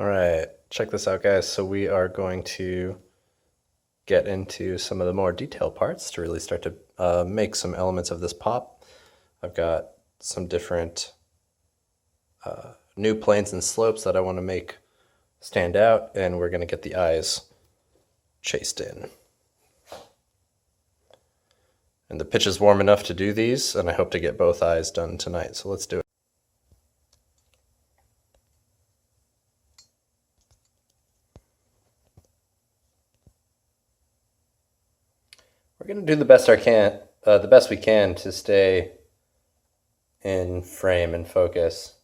All right, check this out, guys. So we are going to get into some of the more detailed parts to really start to make some elements of this pop. I've got some different new planes and slopes that I want to make stand out, and we're going to get the eyes chased in. And the pitch is warm enough to do these, and I hope to get both eyes done tonight, so let's do it. We're going to do the best we can to stay in frame and focus.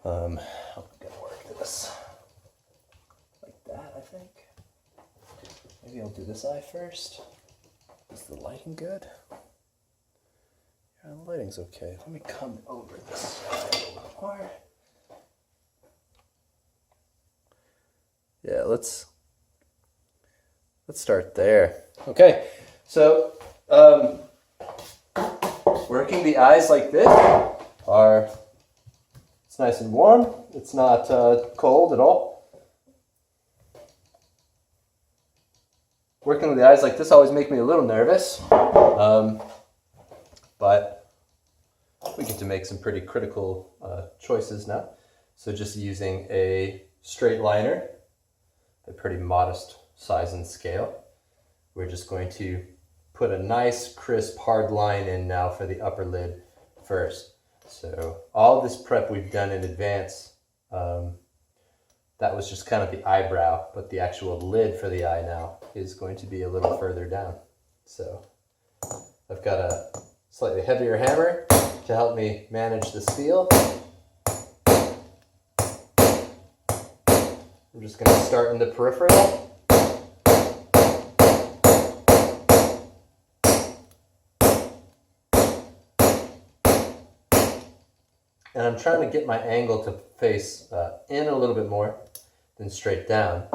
I'm gonna work this like that, I think. Maybe I'll do this eye first. Is the lighting good? Yeah, the lighting's okay. Let me come over this side a little more. Yeah, let's start there. Okay, so working the eyes like this it's nice and warm. It's not cold at all. Working with the eyes like this always make me a little nervous, but we get to make some pretty critical choices now. So just using a straight liner, a pretty modest size and scale, we're just going to put a nice crisp hard line in now for the upper lid first. So all this prep we've done in advance, that was just kind of the eyebrow, but the actual lid for the eye now is going to be a little further down. So I've got a slightly heavier hammer to help me manage the steel. I'm just going to start in the peripheral. And I'm trying to get my angle to face in a little bit more than straight down,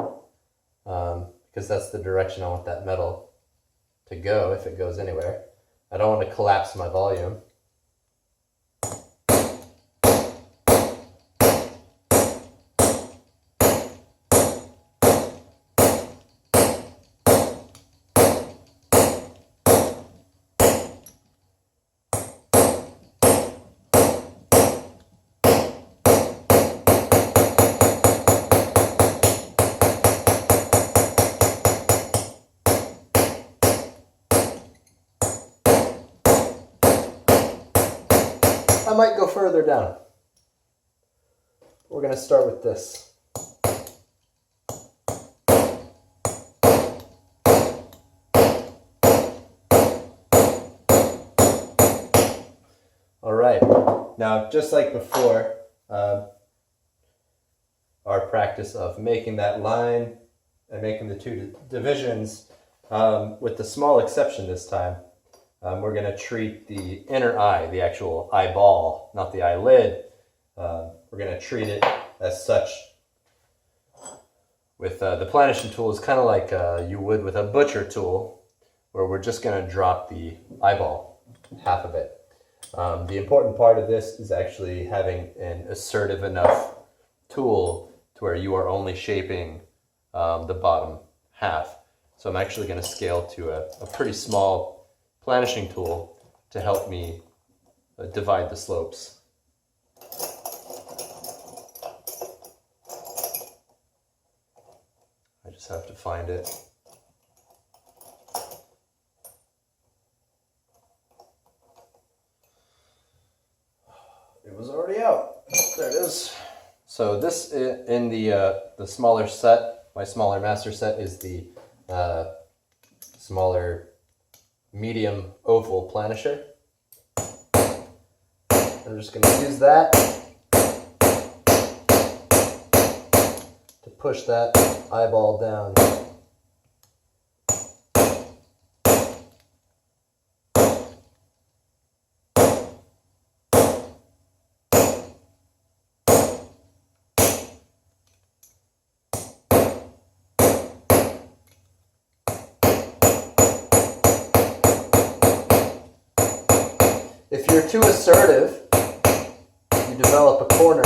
because that's the direction I want that metal to go if it goes anywhere. I don't want to collapse my volume. I might go further down. We're going to start with this. All right. Now, just like before, our practice of making that line and making the two divisions, with the small exception this time, we're going to treat the inner eye, the actual eyeball, not the eyelid. We're going to treat it as such. With the planishing tool, is kind of like you would with a butcher tool, where we're just going to drop the eyeball, half of it. The important part of this is actually having an assertive enough tool to where you are only shaping the bottom half. So I'm actually going to scale to a pretty small planishing tool to help me divide the slopes. I just have to find it. It was already out. There it is. So this in the smaller set, my smaller master set, is the smaller medium oval planisher. I'm just going to use that to push that eyeball down. If you're too assertive, you develop a corner.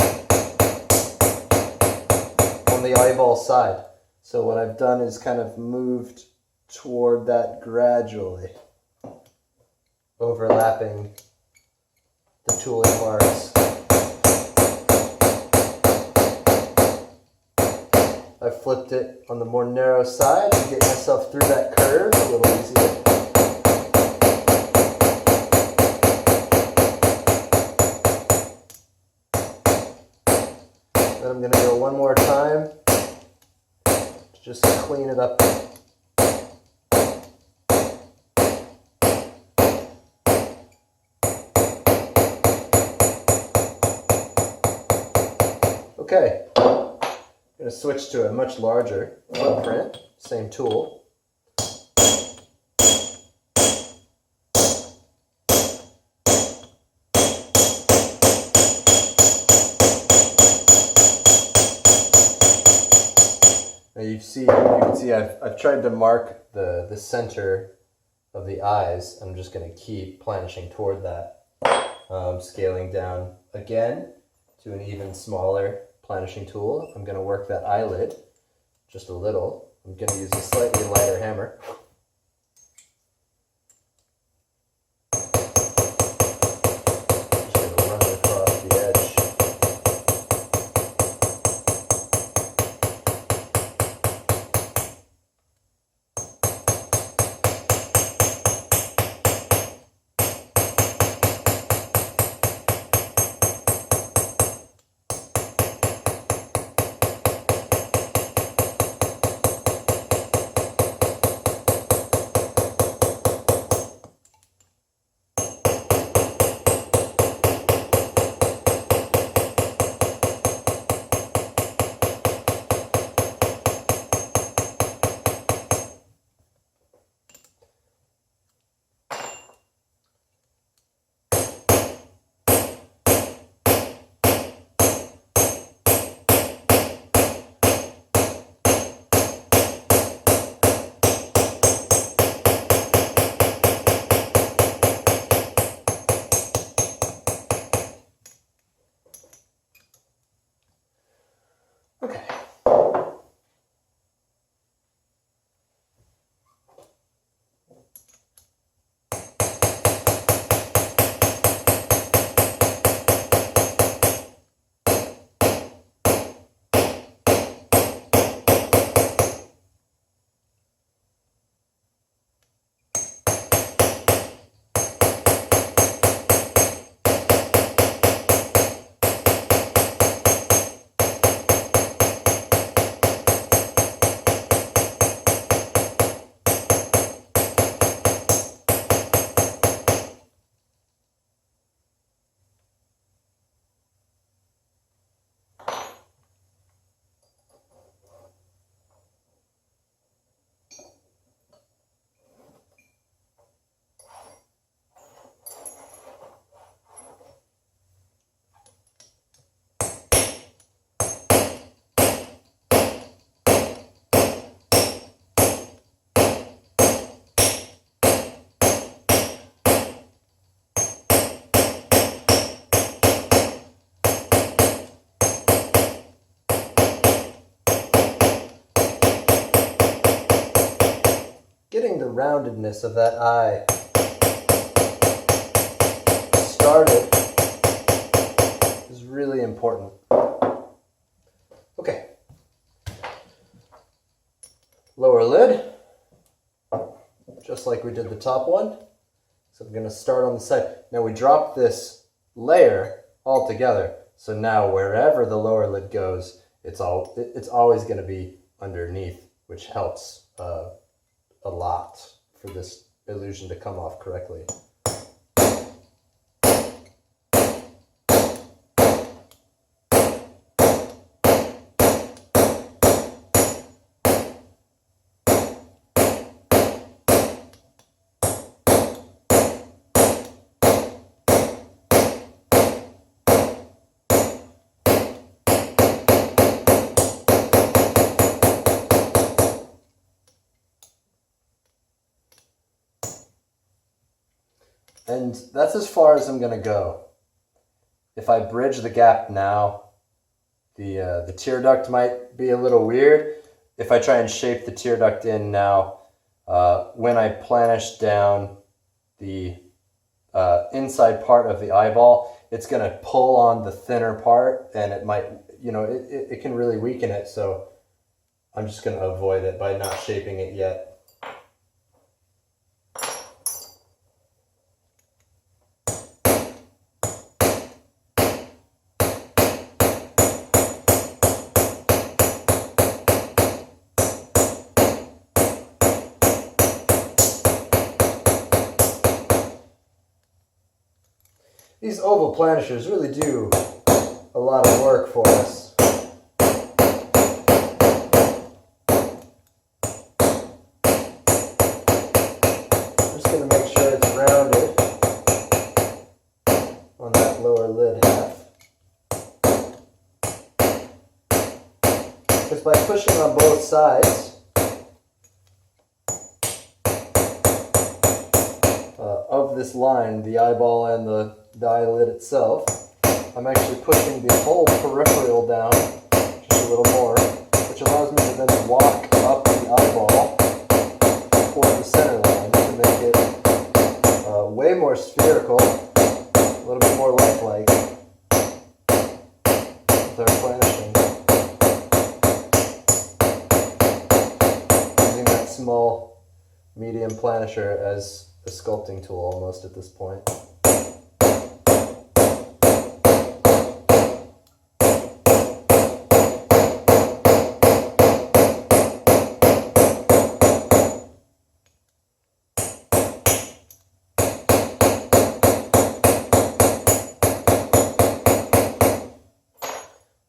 the eyeball side. So what I've done is kind of moved toward that gradually, overlapping the tooling marks. I flipped it on the more narrow side to get myself through that curve a little easier. Then I'm going to go one more time to just clean it up. Okay. I'm going to switch to a much larger footprint, same tool. Now you can see I've tried to mark the center of the eyes. I'm just going to keep planishing toward that, scaling down again to an even smaller planishing tool. I'm going to work that eyelid just a little. I'm going to use a slightly lighter hammer. Just going to run it across the edge. Okay. Getting the roundedness of that eye started is really important. Okay. Lower lid, just like we did the top one. So I'm going to start on the side. Now we dropped this layer all together. So now wherever the lower lid goes, it's always going to be underneath, which helps a lot for this illusion to come off correctly. And that's as far as I'm going to go. If I bridge the gap now, The tear duct might be a little weird. If I try and shape the tear duct in now, when I planish down the inside part of the eyeball, it's going to pull on the thinner part, and it might, it can really weaken it. So I'm just going to avoid it by not shaping it yet. These oval planishers really do a lot of work for us. I'm just going to make sure it's rounded on that lower lid half. Because by pushing on both sides of this line, the eyeball and the eyelid itself, I'm actually pushing the whole peripheral down just a little more, which allows me to then walk up the eyeball toward the center line to make it way more spherical, a little bit more lifelike with our planishing. Using that small medium planisher as a sculpting tool almost at this point.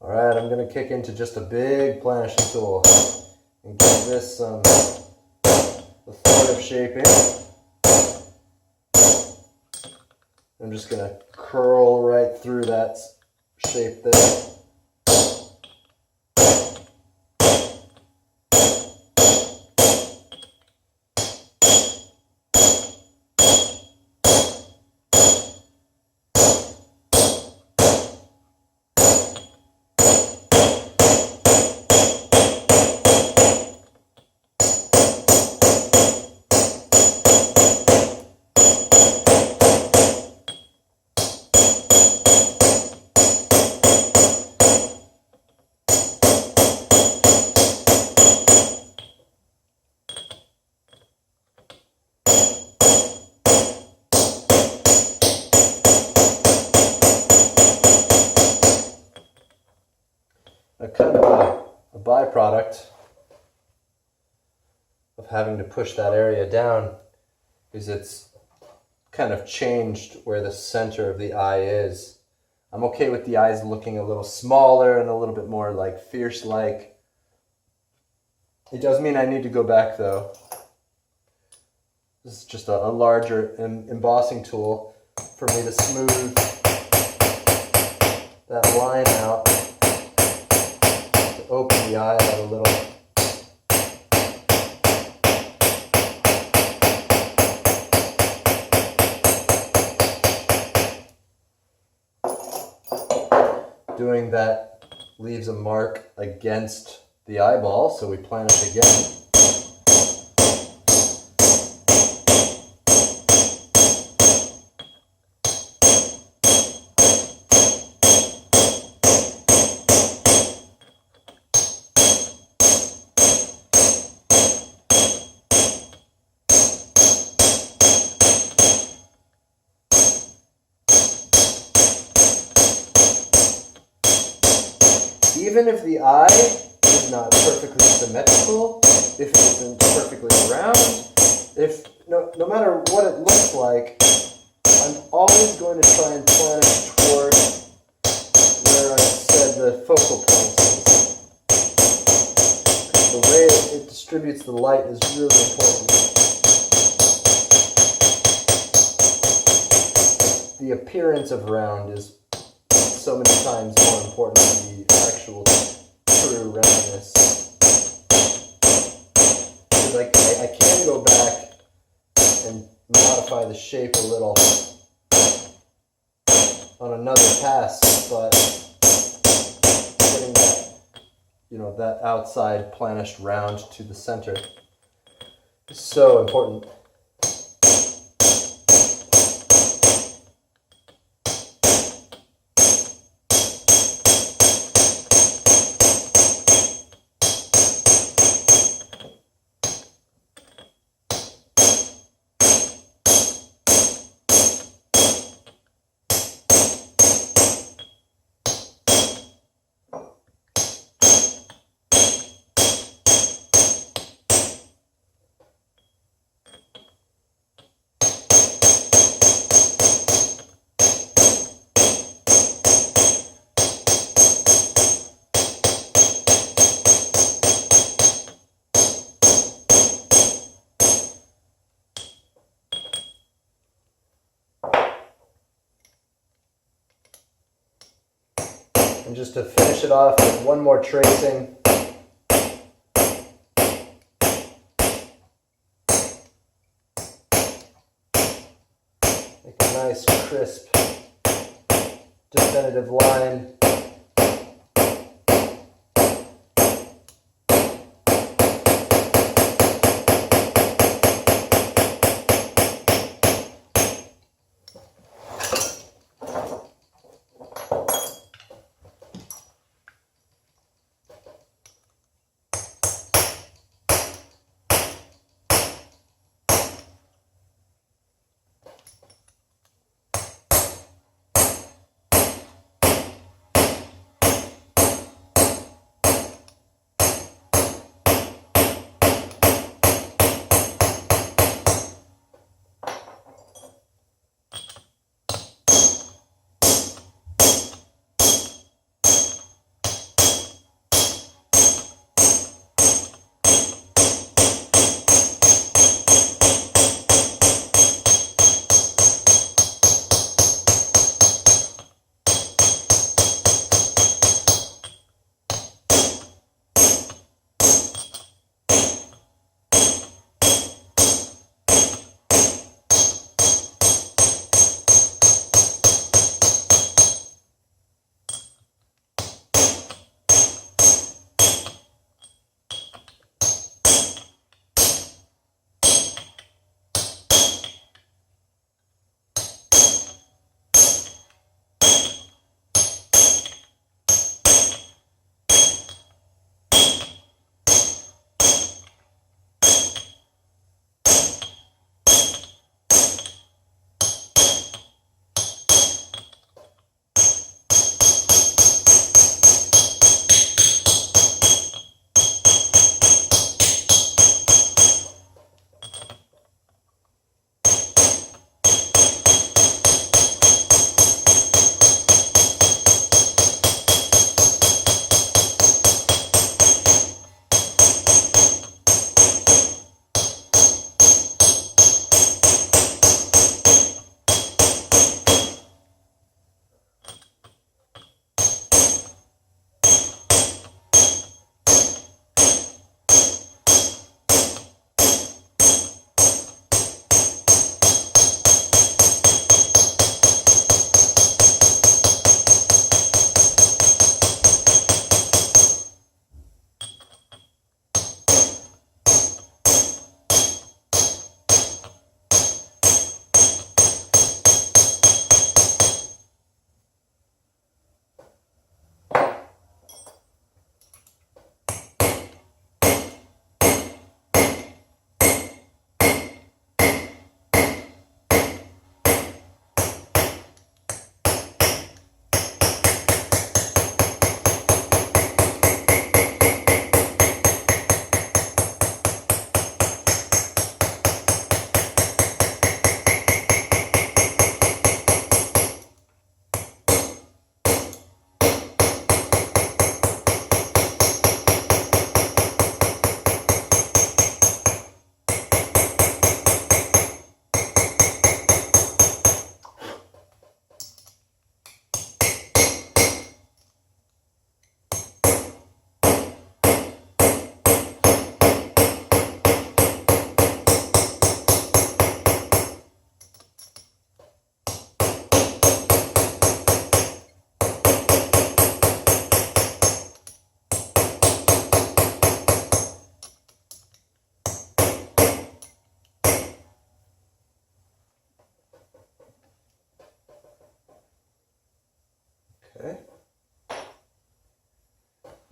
Alright, I'm going to kick into just a big planishing tool and give this some authoritative shaping. I'm just going to curl right through that shape there. Kind of a byproduct of having to push that area down is it's kind of changed where the center of the eye is. I'm okay with the eyes looking a little smaller and a little bit more like fierce-like. It does mean I need to go back though. This is just a larger embossing tool for me to smooth that line out. Open the eye out a little. Doing that leaves a mark against the eyeball, so we planish again. Even if the eye is not perfectly symmetrical, if it isn't perfectly round, no matter what it looks like, I'm always going to try and planish toward where I said the focal point is. The way it distributes the light is really important. The appearance of round is so many times more important than the actual true roundness. Because I can go back and modify the shape a little on another pass, but getting that outside planished round to the center is so important. And just to finish it off with one more tracing. Make a nice, crisp, definitive line.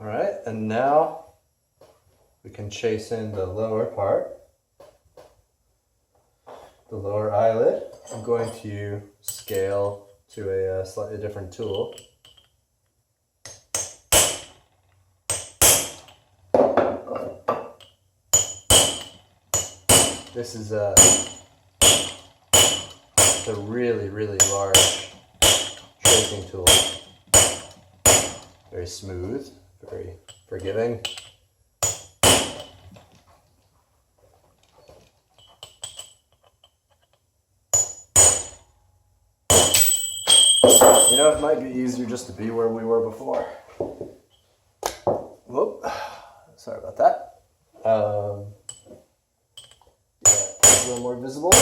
All right, and now we can chase in the lower part, the lower eyelid. I'm going to scale to a slightly different tool. This is a really, really large tracing tool. Very smooth, very forgiving. You know, it might be easier just to be where we were before. Whoop, sorry about that. Yeah, a little more visible.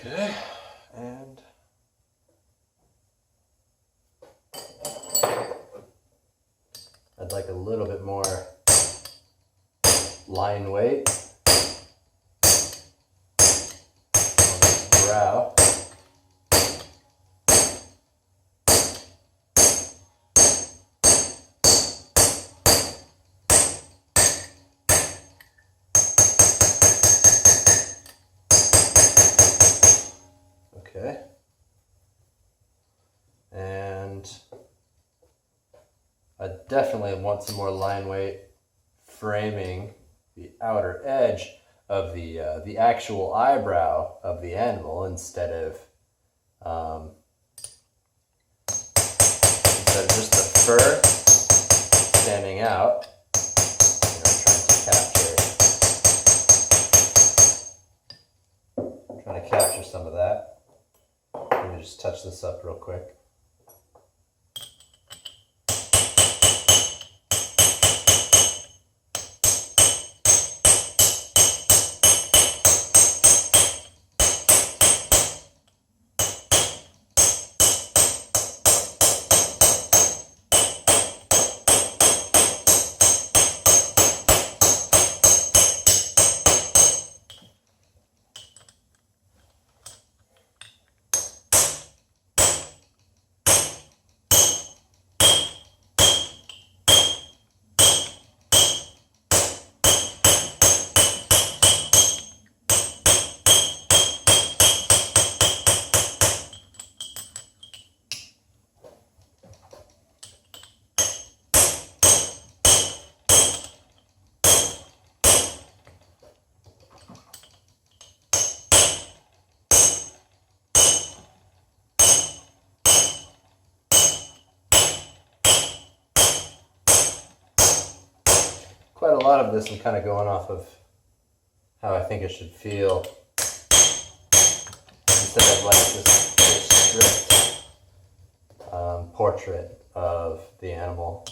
Okay, and I'd like a little bit more line weight on this brow. Okay, and I definitely want some more line weight framing the outer edge of the actual eyebrow of the animal instead of just the fur standing out. You know, trying to capture some of that. Let me just touch this up real quick. this, I'm kind of going off of how I think it should feel instead of like this strict portrait of the animal.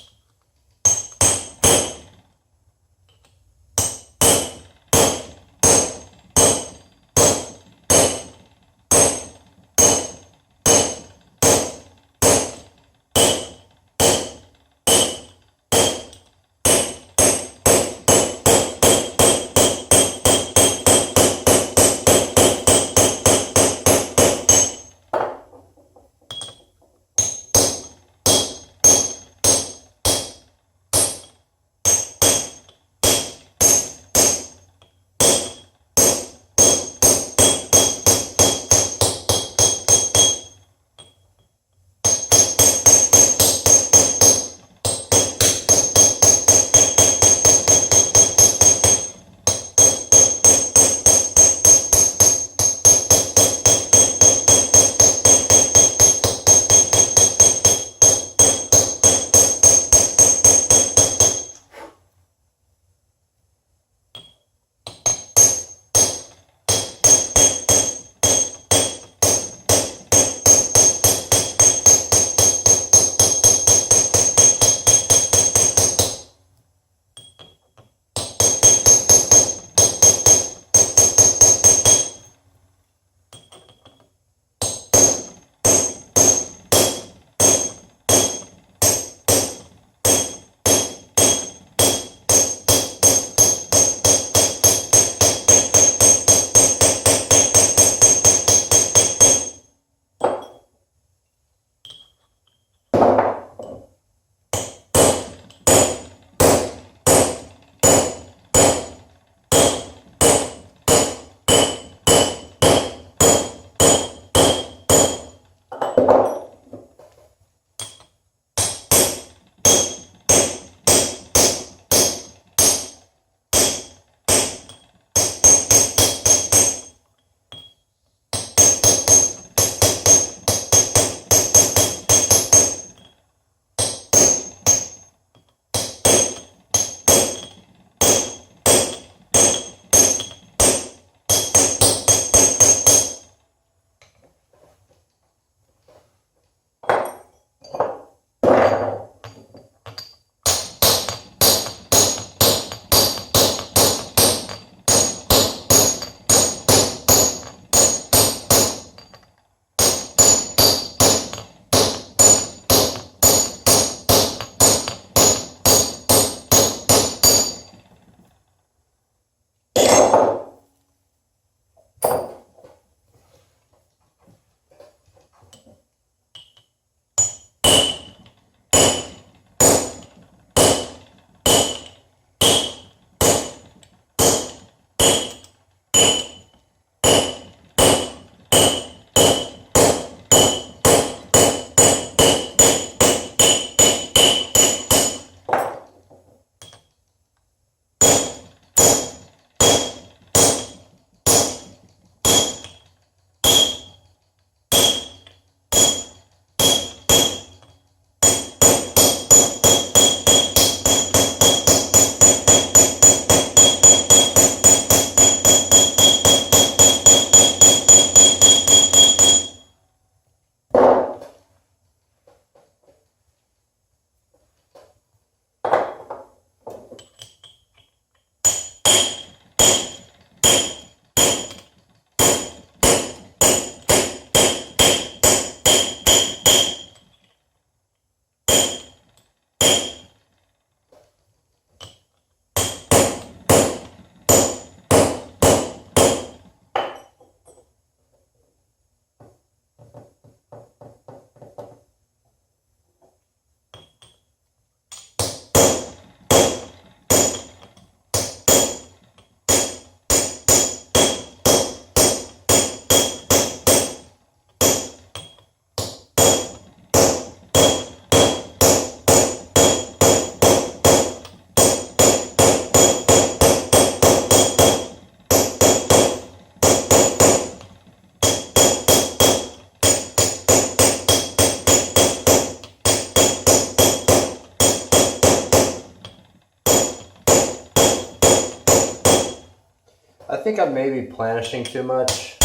think I'm maybe planishing too much.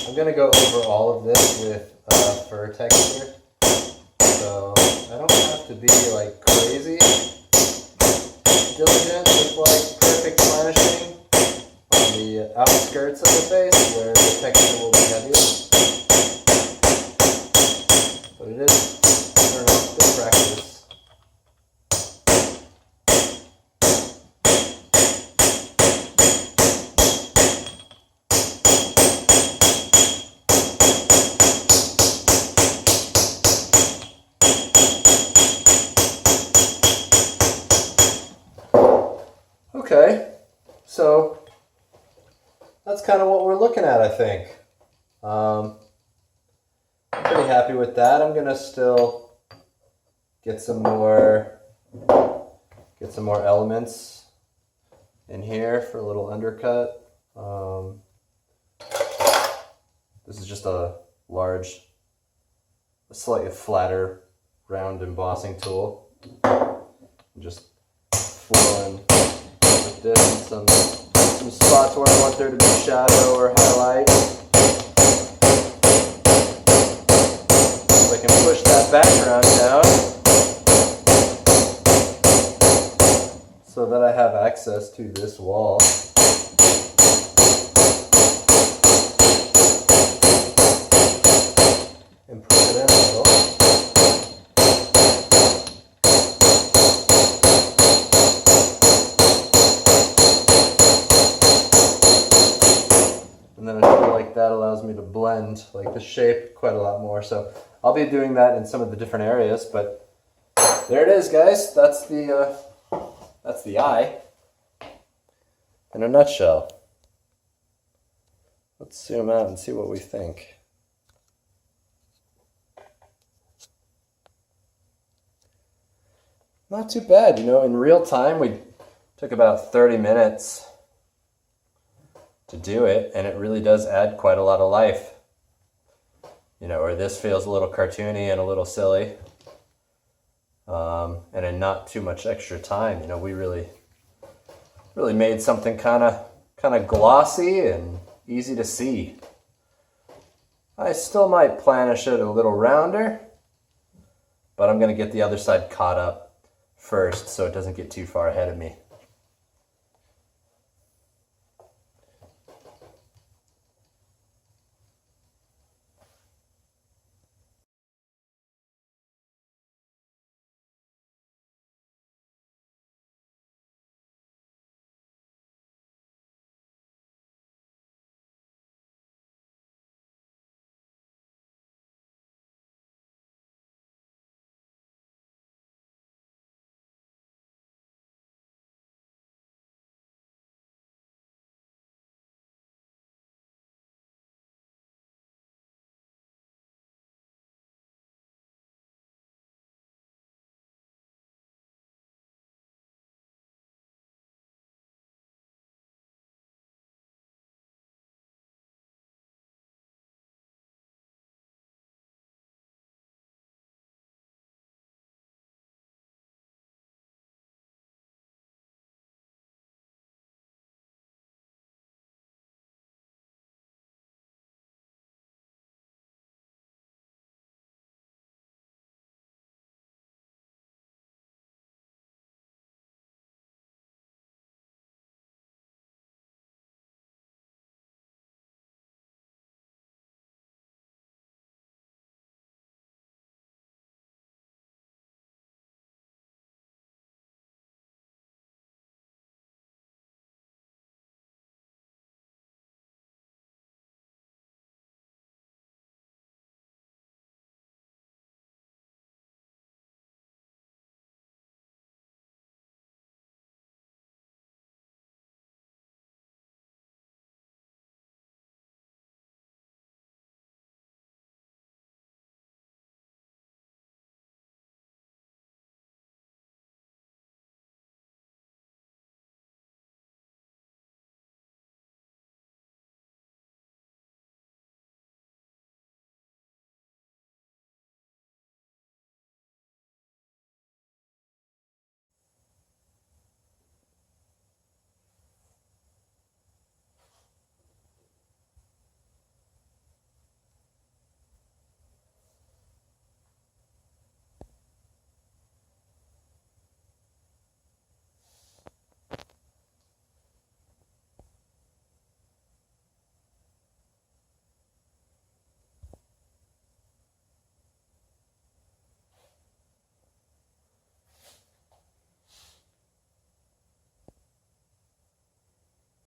I'm gonna go over all of this with fur texture, so I don't have to be like crazy diligent with like perfect planishing on the outskirts of the face where the texture will be heaviest. But it is, I don't know, good practice. Okay, so that's kind of what we're looking at, I think. I'm pretty happy with that. I'm gonna still get some more elements in here for a little undercut. This is just a slightly flatter, round embossing tool. I'm just flowing with this and some spots where I want there to be shadow or highlight. So I can push that background down so that I have access to this wall. And push it in a little. And then I feel like that allows me to blend like the shape quite a lot more. So I'll be doing that in some of the different areas, but there it is, guys. That's the eye in a nutshell. Let's zoom out and see what we think. Not too bad, you know, in real time we took about 30 minutes to do it, and it really does add quite a lot of life. You know, where this feels a little cartoony and a little silly, and in not too much extra time. You know, we really made something kind of glossy and easy to see. I still might planish it a little rounder, but I'm going to get the other side caught up first so it doesn't get too far ahead of me.